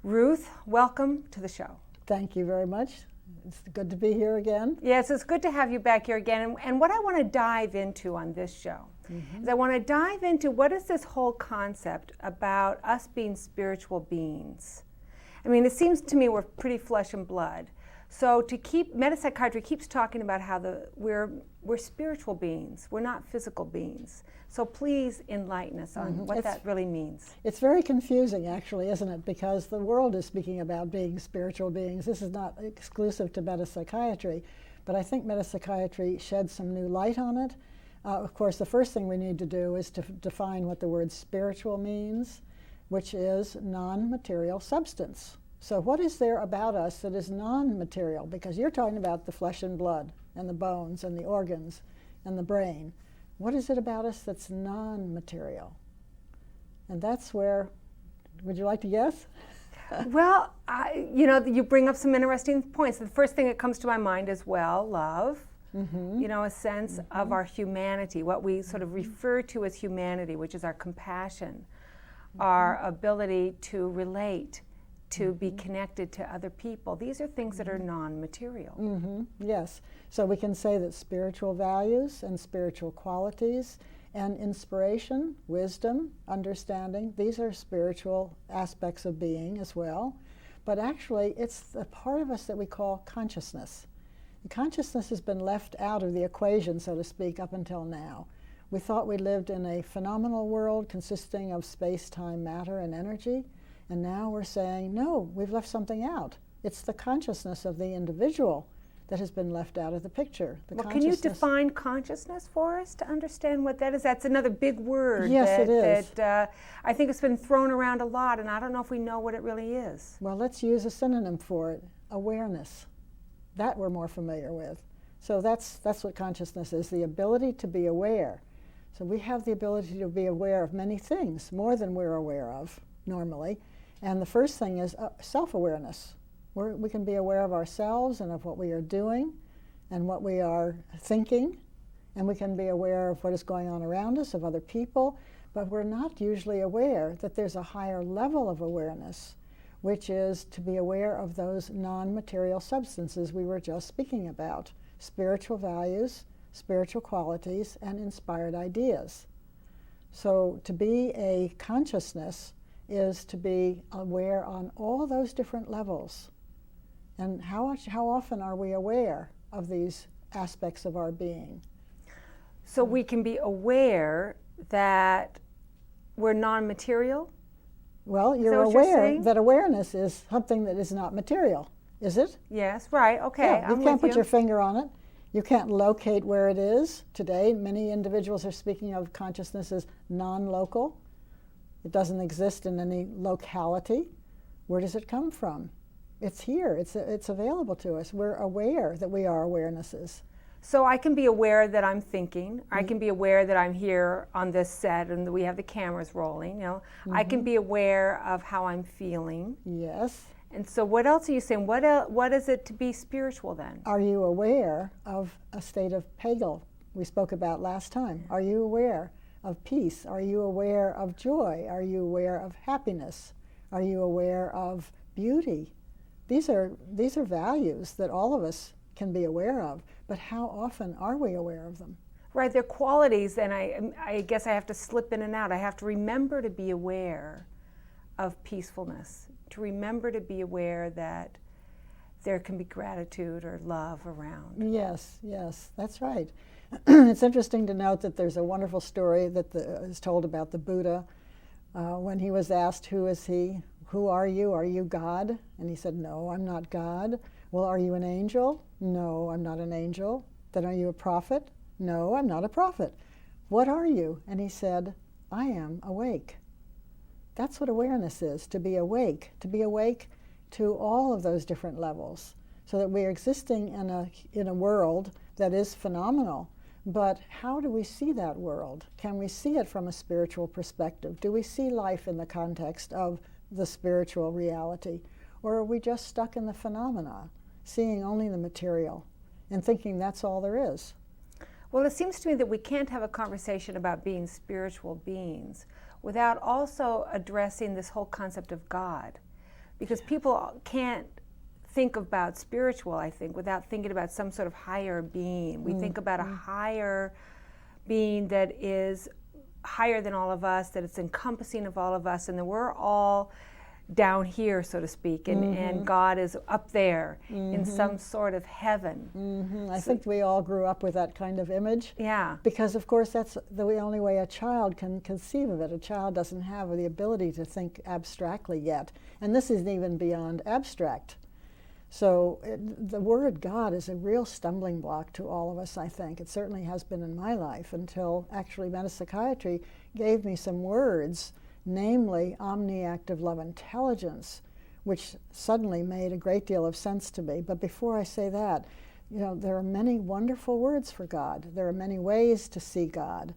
Ruth, welcome to the show. Thank you very much. It's good to be here again. Yes, it's good to have you back here again. And what I want to dive into on this show is I want to dive into what is this whole concept about us being spiritual beings. I mean, it seems to me we're pretty flesh and blood. So metapsychiatry keeps talking about how we're spiritual beings. We're not physical beings. So please enlighten us on what that really means. It's very confusing, actually, isn't it? Because the world is speaking about being spiritual beings. This is not exclusive to metapsychiatry, but I think metapsychiatry sheds some new light on it. Of course, the first thing we need to do is to define what the word spiritual means, which is non-material substance. So what is there about us that is non-material? Because you're talking about the flesh and blood and the bones and the organs and the brain. What is it about us that's non-material? And that's where, would you like to guess? Well, you bring up some interesting points. The first thing that comes to my mind is, love. A sense of our humanity, what we sort of refer to as humanity, which is our compassion, our ability to relate, to be connected to other people. These are things that are non-material. Yes. So we can say that spiritual values and spiritual qualities and inspiration, wisdom, understanding, these are spiritual aspects of being as well. But actually, it's the part of us that we call consciousness. And consciousness has been left out of the equation, so to speak, up until now. We thought we lived in a phenomenal world consisting of space, time, matter, and energy. And now we're saying, no, we've left something out. It's the consciousness of the individual that has been left out of the picture. Can you define consciousness for us to understand what that is? That's another big word. Yes, it is. That I think it's been thrown around a lot, and I don't know if we know what it really is. Well, let's use a synonym for it, awareness. That we're more familiar with. So that's what consciousness is, the ability to be aware. So we have the ability to be aware of many things, more than we're aware of normally. And the first thing is self-awareness. We can be aware of ourselves and of what we are doing and what we are thinking, and we can be aware of what is going on around us, of other people, but we're not usually aware that there's a higher level of awareness, which is to be aware of those non-material substances we were just speaking about, spiritual values, spiritual qualities, and inspired ideas. So to be a consciousness is to be aware on all those different levels. And how often are we aware of these aspects of our being? So we can be aware that we're non-material? Well, you're aware that awareness is something that is not material, is it? Yes, right, okay. Yeah, you can't put your finger on it. You can't locate where it is. Today, many individuals are speaking of consciousness as non-local. It doesn't exist in any locality. Where does it come from? It's here. It's available to us. We're aware that we are awarenesses. So I can be aware that I'm thinking. I can be aware that I'm here on this set and that we have the cameras rolling. I can be aware of how I'm feeling. Yes. And so what else are you saying? What is it to be spiritual then? Are you aware of a state of pegel we spoke about last time? Are you aware of peace? Are you aware of joy? Are you aware of happiness? Are you aware of beauty? These are values that all of us can be aware of, but how often are we aware of them? Right, they're qualities, and I guess I have to slip in and out. I have to remember to be aware of peacefulness, to remember to be aware that there can be gratitude or love around. Yes, that's right. It's interesting to note that there's a wonderful story that is told about the Buddha when he was asked, who is he? Who are you? Are you God? And he said, no, I'm not God. Well, are you an angel? No, I'm not an angel. Then are you a prophet? No, I'm not a prophet. What are you? And he said, I am awake. That's what awareness is, to be awake to all of those different levels, so that we're existing in a world that is phenomenal. But how do we see that world? Can we see it from a spiritual perspective? Do we see life in the context of the spiritual reality? Or are we just stuck in the phenomena, seeing only the material and thinking that's all there is? Well, it seems to me that we can't have a conversation about being spiritual beings without also addressing this whole concept of God. Because people can't think about spiritual, I think, without thinking about some sort of higher being. We think about a higher being that is higher than all of us, that it's encompassing of all of us, and that we're all down here, so to speak, and God is up there in some sort of heaven. I think we all grew up with that kind of image. Yeah. Because, of course, that's the only way a child can conceive of it. A child doesn't have the ability to think abstractly yet. And this isn't even beyond abstract. So the word God is a real stumbling block to all of us, I think. It certainly has been in my life until actually metapsychiatry gave me some words, namely Omniactive Love-Intelligence, which suddenly made a great deal of sense to me. But before I say that, you know, there are many wonderful words for God. There are many ways to see God.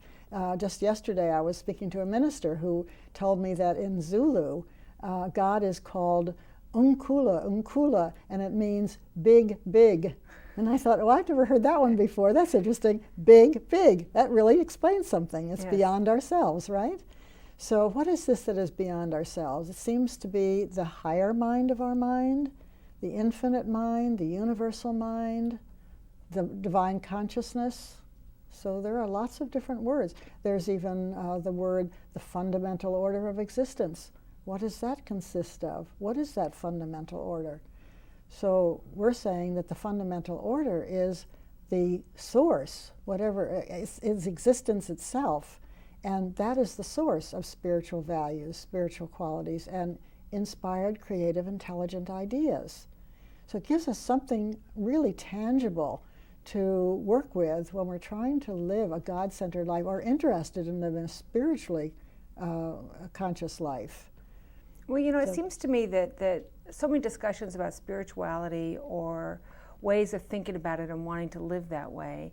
Just yesterday I was speaking to a minister who told me that in Zulu, God is called Unkula, and it means big, big. And I thought, well, I've never heard that one before. That's interesting. Big, big. That really explains something. It's beyond ourselves, right? So what is this that is beyond ourselves? It seems to be the higher mind of our mind, the infinite mind, the universal mind, the divine consciousness. So there are lots of different words. There's even the word, the fundamental order of existence. What does that consist of? What is that fundamental order? So we're saying that the fundamental order is the source, whatever is existence itself, and that is the source of spiritual values, spiritual qualities, and inspired, creative, intelligent ideas. So it gives us something really tangible to work with when we're trying to live a God-centered life or interested in living a spiritually conscious life. Well, you know, it seems to me that so many discussions about spirituality or ways of thinking about it and wanting to live that way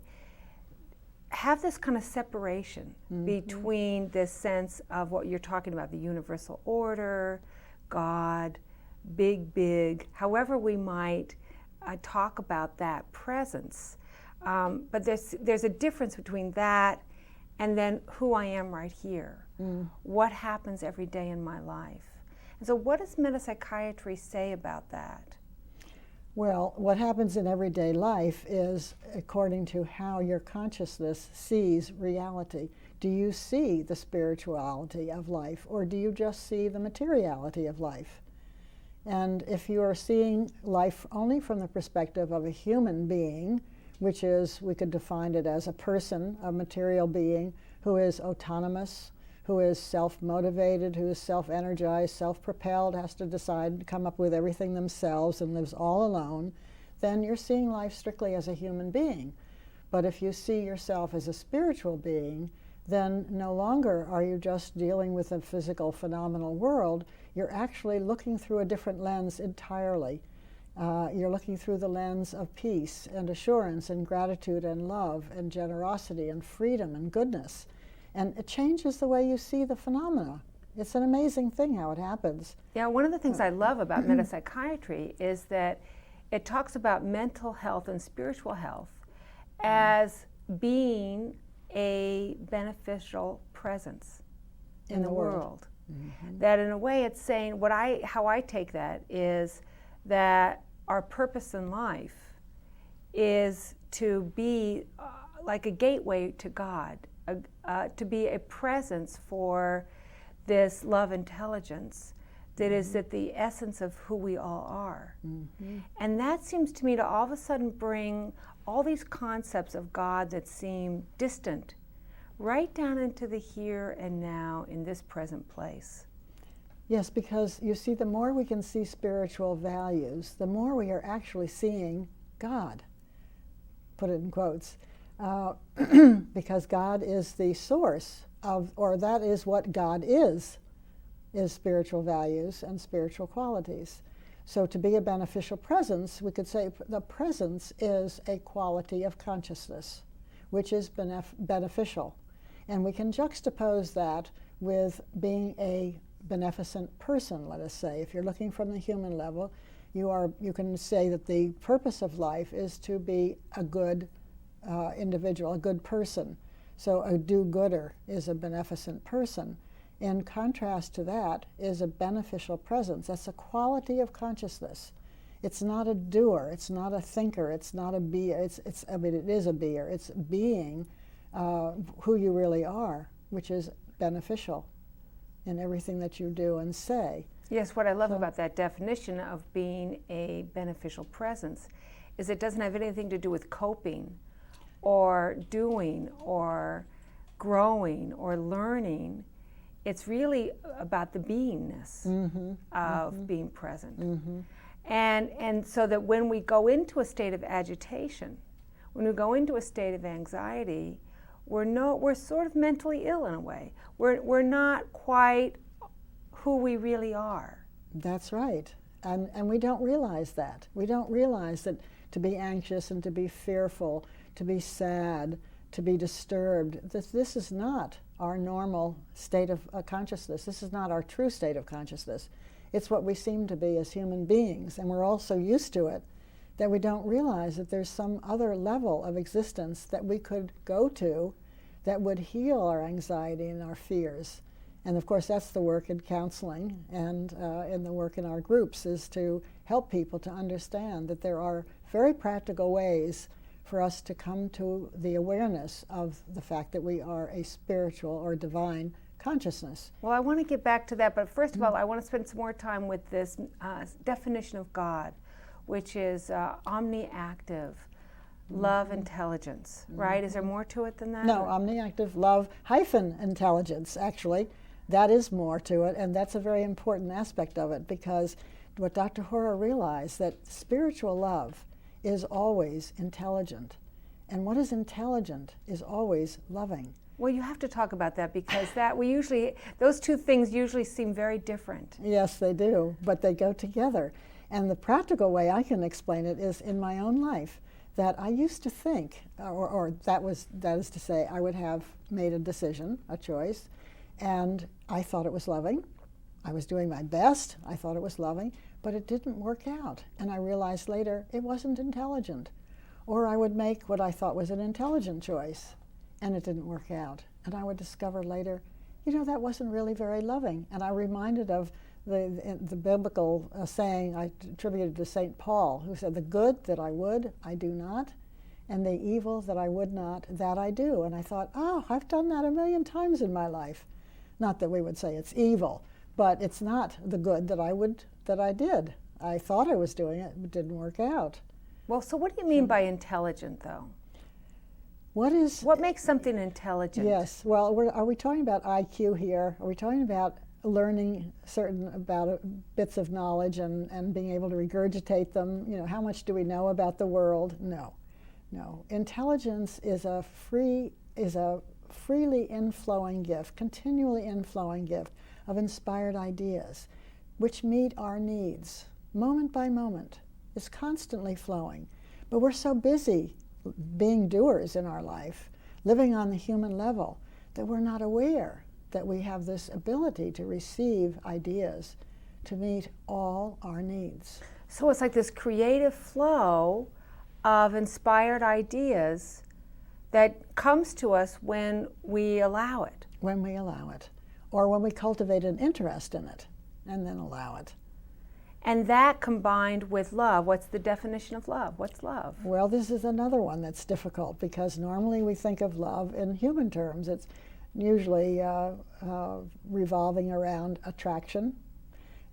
have this kind of separation between this sense of what you're talking about, the universal order, God, big, however we might talk about that presence. But there's a difference between that and then who I am right here, what happens every day in my life. And so what does metapsychiatry say about that? Well, what happens in everyday life is according to how your consciousness sees reality. Do you see the spirituality of life, or do you just see the materiality of life? And if you are seeing life only from the perspective of a human being, which is, we could define it as a person, a material being who is autonomous, who is self-motivated, who is self-energized, self-propelled, has to decide to come up with everything themselves and lives all alone, then you're seeing life strictly as a human being. But if you see yourself as a spiritual being, then no longer are you just dealing with a physical phenomenal world, you're actually looking through a different lens entirely. You're looking through the lens of peace and assurance and gratitude and love and generosity and freedom and goodness. And it changes the way you see the phenomena. It's an amazing thing how it happens. Yeah, one of the things I love about metapsychiatry is that it talks about mental health and spiritual health as being a beneficial presence in the world. That in a way it's saying, how I take that is that our purpose in life is to be like a gateway to God, to be a presence for this love intelligence that is at the essence of who we all are. And that seems to me to all of a sudden bring all these concepts of God that seem distant right down into the here and now in this present place. Yes, because you see, the more we can see spiritual values, the more we are actually seeing God, put it in quotes. Because God is the source of, or that is what God is spiritual values and spiritual qualities. So to be a beneficial presence, we could say the presence is a quality of consciousness, which is beneficial. And we can juxtapose that with being a beneficent person, let us say. If you're looking from the human level, you can say that the purpose of life is to be a good individual, a good person. So a do-gooder is a beneficent person. In contrast to that is a beneficial presence. That's a quality of consciousness. It's not a doer. It's not a thinker. It's not a beer. I mean, it is a beer. It's being who you really are, which is beneficial in everything that you do and say. Yes, what I love about that definition of being a beneficial presence is it doesn't have anything to do with coping or doing or growing or learning. It's really about the beingness of being present. And so that when we go into a state of agitation, when we go into a state of anxiety, we're sort of mentally ill in a way. We're not quite who we really are. That's right. And we don't realize that. We don't realize that to be anxious and to be fearful, to be sad, to be disturbed, this is not our normal state of consciousness. This is not our true state of consciousness. It's what we seem to be as human beings, and we're all so used to it that we don't realize that there's some other level of existence that we could go to that would heal our anxiety and our fears. And of course, that's the work in counseling and in the work in our groups, is to help people to understand that there are very practical ways for us to come to the awareness of the fact that we are a spiritual or divine consciousness. Well, I want to get back to that, but first of all, I want to spend some more time with this definition of God, which is Omniactive Love-Intelligence, right? Is there more to it than that? No, Omniactive Love-Intelligence, actually. That is more to it, and that's a very important aspect of it, because what Dr. Hora realized, that spiritual love is always intelligent, and what is intelligent is always loving. Well, you have to talk about that, because those two things usually seem very different. Yes, they do, but they go together. And the practical way I can explain it is in my own life, that I used to think, that is to say, I would have made a decision, a choice, and I thought it was loving. I was doing my best. I thought it was loving, but it didn't work out. And I realized later it wasn't intelligent. Or I would make what I thought was an intelligent choice, and it didn't work out. And I would discover later, that wasn't really very loving. And I reminded of the biblical saying I attributed to St. Paul, who said, "The good that I would, I do not, and the evil that I would not, that I do." And I thought, I've done that 1,000,000 times in my life. Not that we would say it's evil, but it's not the good that I did. I thought I was doing it, but it didn't work out. Well, so what do you mean by intelligent, though? What makes something intelligent? Yes, well, are we talking about IQ here? Are we talking about learning certain bits of knowledge and being able to regurgitate them? How much do we know about the world? No. Intelligence is a freely inflowing gift, continually inflowing gift of inspired ideas, which meet our needs moment by moment. It's constantly flowing. But we're so busy being doers in our life, living on the human level, that we're not aware that we have this ability to receive ideas to meet all our needs. So it's like this creative flow of inspired ideas that comes to us when we allow it. When we allow it, or when we cultivate an interest in it, and then allow it. And that combined with love, what's the definition of love? What's love? Well, this is another one that's difficult, because normally we think of love in human terms. It's usually revolving around attraction.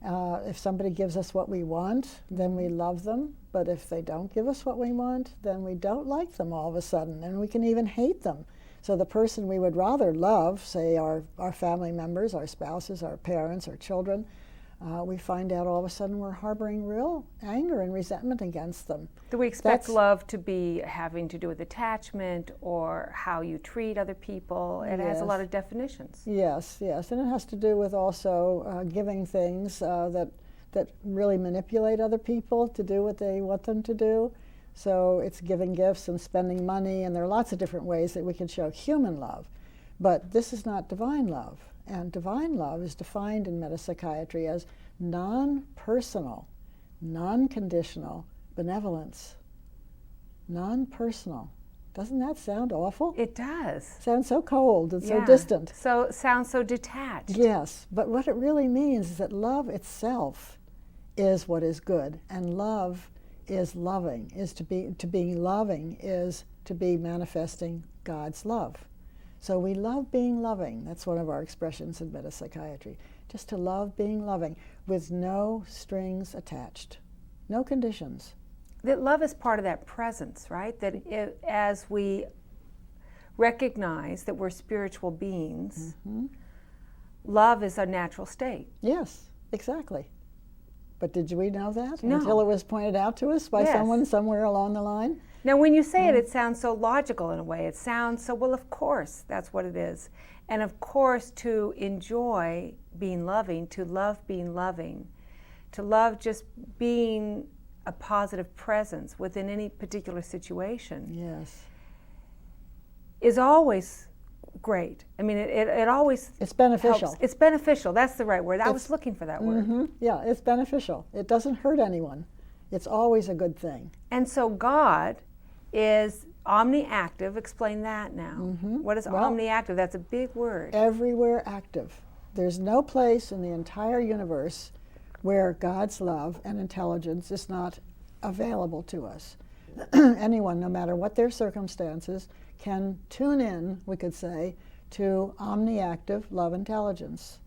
If somebody gives us what we want, then we love them. But if they don't give us what we want, then we don't like them all of a sudden, and we can even hate them. So the person we would rather love, say our family members, our spouses, our parents, our children, we find out all of a sudden we're harboring real anger and resentment against them. Do we expect love to be having to do with attachment or how you treat other people? It has a lot of definitions. Yes, and it has to do with also giving things that really manipulate other people to do what they want them to do. So it's giving gifts and spending money, and there are lots of different ways that we can show human love. But this is not divine love. And divine love is defined in metapsychiatry as non-personal, non-conditional benevolence. Non-personal, Doesn't that sound awful? It does. Sounds so cold and so distant. So it sounds so detached. Yes, but what it really means is that love itself is what is good, and love is loving, is to be loving is to be manifesting God's love. So we love being loving. That's one of our expressions in metapsychiatry. Just to love being loving with no strings attached, no conditions. That love is part of that presence, right? That as we recognize that we're spiritual beings, love is our natural state. Yes, exactly. But did we know that No. until it was pointed out to us by someone somewhere along the line? Now, when you say it, it sounds so logical in a way. It sounds so, well, of course, that's what it is. And of course, to enjoy being loving, to love being loving, to love just being a positive presence within any particular situation, Yes. is always great. I mean, it always It's beneficial. helps. It's beneficial. That's the right word. I was looking for that word. Yeah, it's beneficial. It doesn't hurt anyone. It's always a good thing. And so God is omniactive. Explain that now. What is omniactive? That's a big word. Everywhere active. There's no place in the entire universe where God's love and intelligence is not available to us. Anyone, no matter what their circumstances, can tune in, we could say, to Omniactive Love-Intelligence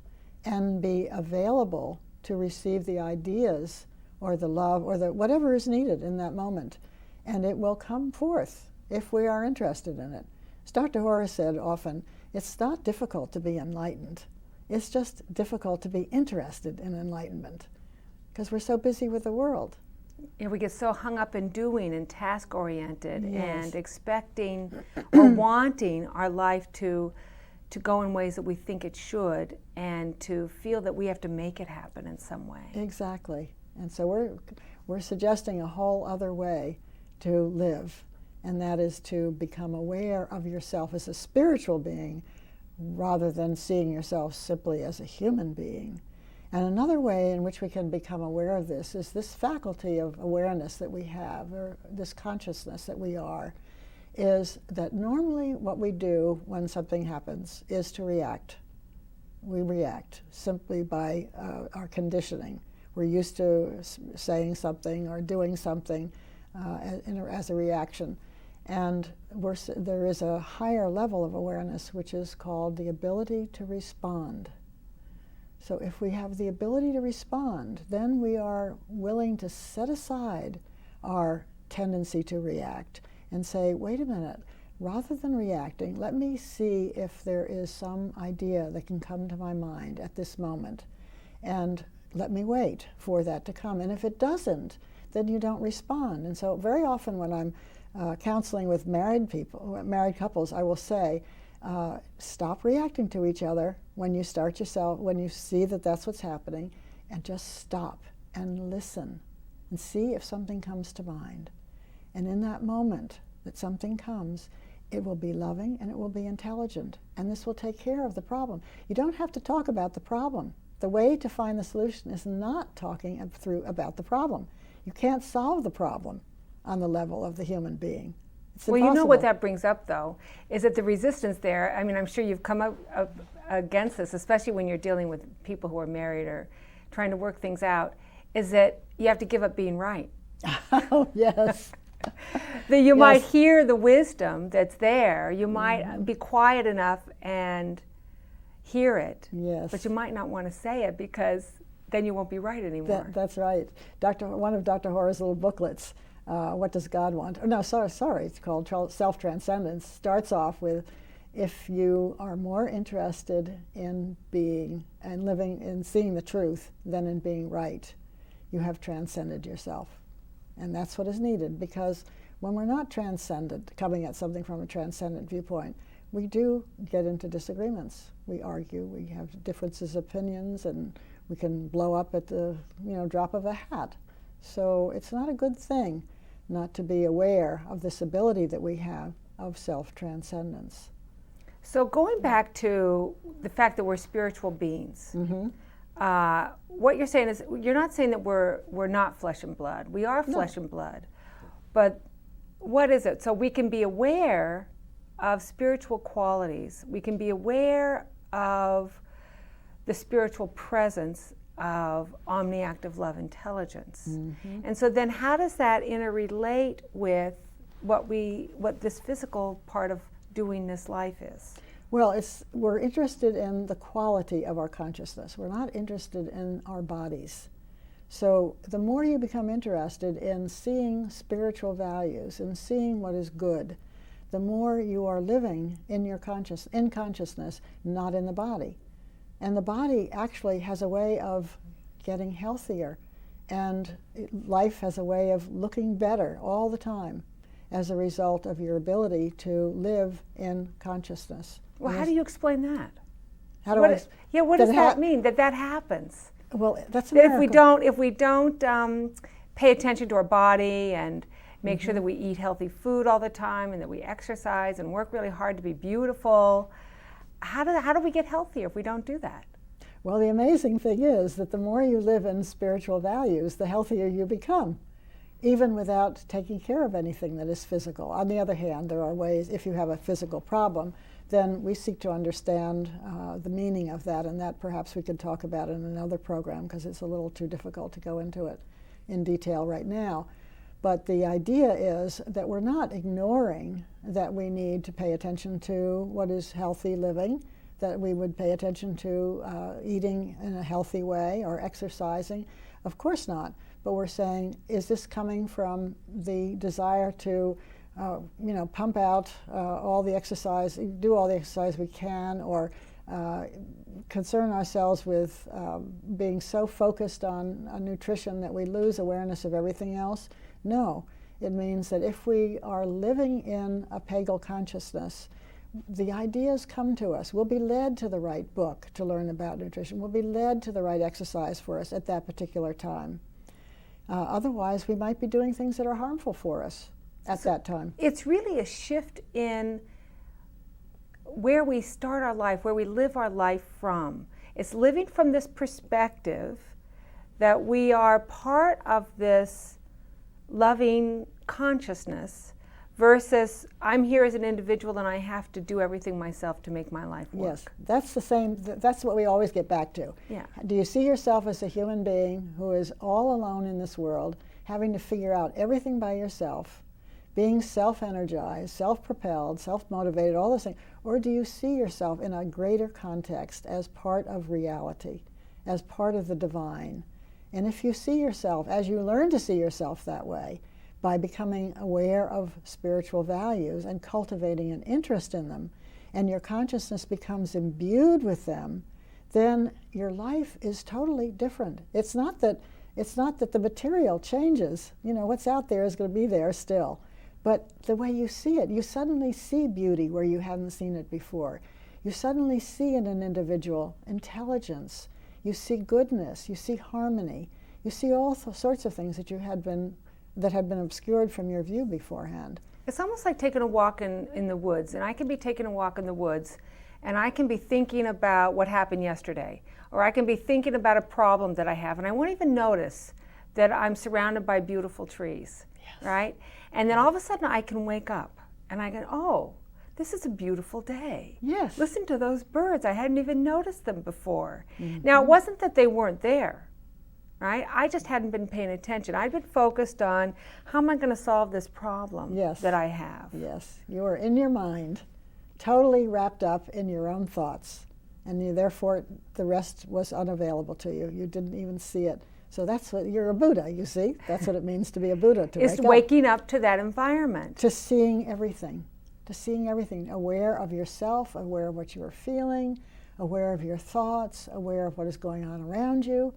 and be available to receive the ideas or the love or the whatever is needed in that moment. And it will come forth if we are interested in it. As Dr. Horace said often, it's not difficult to be enlightened. It's just difficult to be interested in enlightenment because we're so busy with the world. Yeah, we get so hung up in doing and task-oriented Yes. and expecting or wanting our life to go in ways that we think it should, and to feel that we have to make it happen in some way. Exactly. And so we're suggesting a whole other way to live, and that is to become aware of yourself as a spiritual being rather than seeing yourself simply as a human being. And another way in which we can become aware of this is this faculty of awareness that we have, or this consciousness that we are, is that normally what we do when something happens is to react. We react simply by our conditioning. We're used to saying something or doing something as a reaction. And there is a higher level of awareness which is called the ability to respond. So if we have the ability to respond, then we are willing to set aside our tendency to react and say, wait a minute, rather than reacting, let me see if there is some idea that can come to my mind at this moment. And let me wait for that to come. And if it doesn't, then you don't respond. And so very often when I'm counseling with married couples, I will say, stop reacting to each other when you when you see that that's what's happening, and just stop and listen and see if something comes to mind. And in that moment that something comes, it will be loving and it will be intelligent, and this will take care of the problem. You don't have to talk about the problem. The way to find the solution is not talking about the problem. You can't solve the problem on the level of the human being. It's well, impossible. you know what that brings up, though, is that the resistance there, I mean, I'm sure you've come up against this, especially when you're dealing with people who are married or trying to work things out, is that you have to give up being right. Oh, yes. That you might hear the wisdom that's there, you might be quiet enough and hear it, but you might not want to say it because then you won't be right anymore. That's right. One of Dr. Horace's little booklets, What Does God Want? Oh, no, sorry, it's called Self-Transcendence, starts off with, if you are more interested in being and living and seeing the truth than in being right, you have transcended yourself. And that's what is needed, because when we're not transcendent, coming at something from a transcendent viewpoint, we do get into disagreements. We argue, we have differences of opinions, and we can blow up at the drop of a hat. So it's not a good thing not to be aware of this ability that we have of self-transcendence. So going back to the fact that we're spiritual beings, what you're saying is, you're not saying that we're not flesh and blood. We are flesh and blood. But what is it? So we can be aware of spiritual qualities. We can be aware of the spiritual presence of Omniactive Love-Intelligence. Mm-hmm. And so then how does that interrelate with what this physical part of doing this life is? Well, we're interested in the quality of our consciousness. We're not interested in our bodies. So the more you become interested in seeing spiritual values and seeing what is good, the more you are living in your consciousness, not in the body. And the body actually has a way of getting healthier, and life has a way of looking better all the time as a result of your ability to live in consciousness. Well, how do you explain that? How do what does that mean, that happens? Well, that's a miracle. If we don't pay attention to our body and make sure that we eat healthy food all the time and that we exercise and work really hard to be beautiful, how do we get healthier if we don't do that? Well, the amazing thing is that the more you live in spiritual values, the healthier you become, even without taking care of anything that is physical. On the other hand, there are ways, if you have a physical problem, then we seek to understand the meaning of that, and that perhaps we could talk about in another program because it's a little too difficult to go into it in detail right now. But the idea is that we're not ignoring that we need to pay attention to what is healthy living, that we would pay attention to eating in a healthy way or exercising. Of course not. But we're saying, is this coming from the desire to pump out all the exercise, do all the exercise we can, or concern ourselves with being so focused on nutrition that we lose awareness of everything else? No. It means that if we are living in a pagal consciousness, the ideas come to us. We'll be led to the right book to learn about nutrition. We'll be led to the right exercise for us at that particular time. Otherwise, we might be doing things that are harmful for us at that time. It's really a shift in where we start our life, where we live our life from. It's living from this perspective that we are part of this loving consciousness versus I'm here as an individual and I have to do everything myself to make my life work. Yes, that's the same. That's what we always get back to. Yeah. Do you see yourself as a human being who is all alone in this world, having to figure out everything by yourself, being self-energized, self-propelled, self-motivated, all those things? Or do you see yourself in a greater context as part of reality, as part of the divine? And if you see yourself, as you learn to see yourself that way, by becoming aware of spiritual values and cultivating an interest in them, and your consciousness becomes imbued with them, then your life is totally different. It's not that the material changes. You know, what's out there is going to be there still. But the way you see it, you suddenly see beauty where you hadn't seen it before. You suddenly see in an individual intelligence. You see goodness. You see harmony. You see all sorts of things that had been obscured from your view beforehand. It's almost like taking a walk in the woods, and I can be taking a walk in the woods, and I can be thinking about what happened yesterday, or I can be thinking about a problem that I have, and I won't even notice that I'm surrounded by beautiful trees, yes. Right? And then all of a sudden I can wake up, and I go, oh, this is a beautiful day. Yes. Listen to those birds. I hadn't even noticed them before. Mm-hmm. Now, it wasn't that they weren't there. Right? I just hadn't been paying attention. I'd been focused on how am I going to solve this problem that I have. Yes, you were in your mind, totally wrapped up in your own thoughts, and therefore the rest was unavailable to you. You didn't even see it. So that's what you're a Buddha. You see, that's what it means to be a Buddha. It's waking up to that environment, to seeing everything, aware of yourself, aware of what you are feeling, aware of your thoughts, aware of what is going on around you,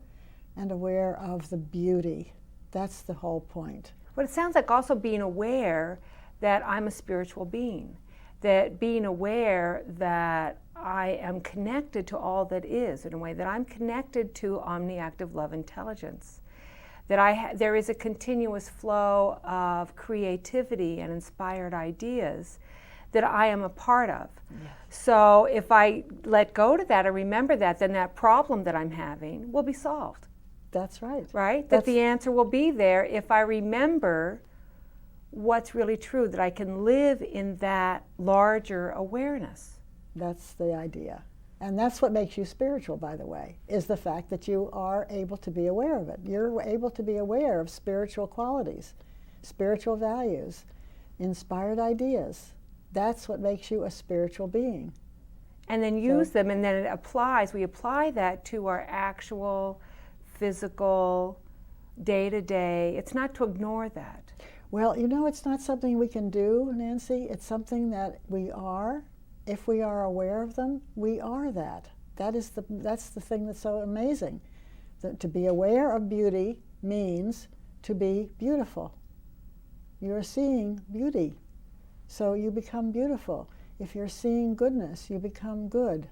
and aware of the beauty. That's the whole point. But it sounds like also being aware that I'm a spiritual being, that being aware that I am connected to all that is, in a way that I'm connected to Omniactive Love-Intelligence, that there is a continuous flow of creativity and inspired ideas that I am a part of. Yes. So if I let go to that or remember that, then that problem that I'm having will be solved. That's right. Right? That the answer will be there if I remember what's really true, that I can live in that larger awareness. That's the idea. And that's what makes you spiritual, by the way, is the fact that you are able to be aware of it. You're able to be aware of spiritual qualities, spiritual values, inspired ideas. That's what makes you a spiritual being. And then use them, and then it applies. We apply that to our actual physical, day-to-day. It's not to ignore that. Well, you know, it's not something we can do, Nancy. It's something that we are. If we are aware of them, we are that. That's the thing that's so amazing. That to be aware of beauty means to be beautiful. You're seeing beauty, so you become beautiful. If you're seeing goodness, you become good.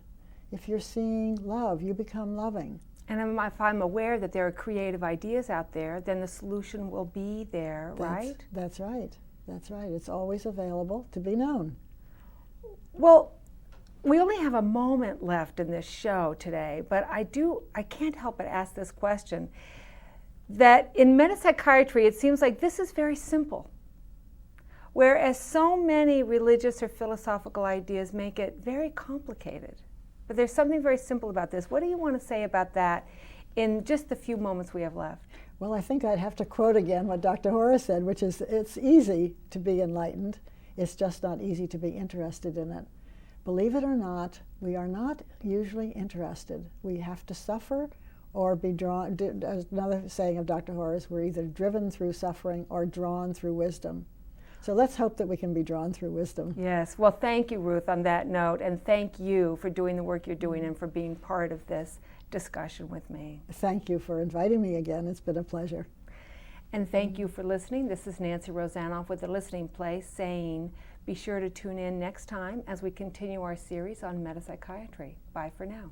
If you're seeing love, you become loving. And if I'm aware that there are creative ideas out there, then the solution will be there, right? That's right. That's right. It's always available to be known. Well, we only have a moment left in this show today, but I can't help but ask this question. That in metapsychiatry, it seems like this is very simple. Whereas so many religious or philosophical ideas make it very complicated. But there's something very simple about this. What do you want to say about that in just the few moments we have left? Well, I think I'd have to quote again what Dr. Horace said, which is, it's easy to be enlightened. It's just not easy to be interested in it. Believe it or not, we are not usually interested. We have to suffer or be drawn. Another saying of Dr. Horace, we're either driven through suffering or drawn through wisdom. So let's hope that we can be drawn through wisdom. Yes. Well, thank you, Ruth, on that note, and thank you for doing the work you're doing and for being part of this discussion with me. Thank you for inviting me again. It's been a pleasure. And thank you for listening. This is Nancy Rosanoff with The Listening Place saying, be sure to tune in next time as we continue our series on metapsychiatry. Bye for now.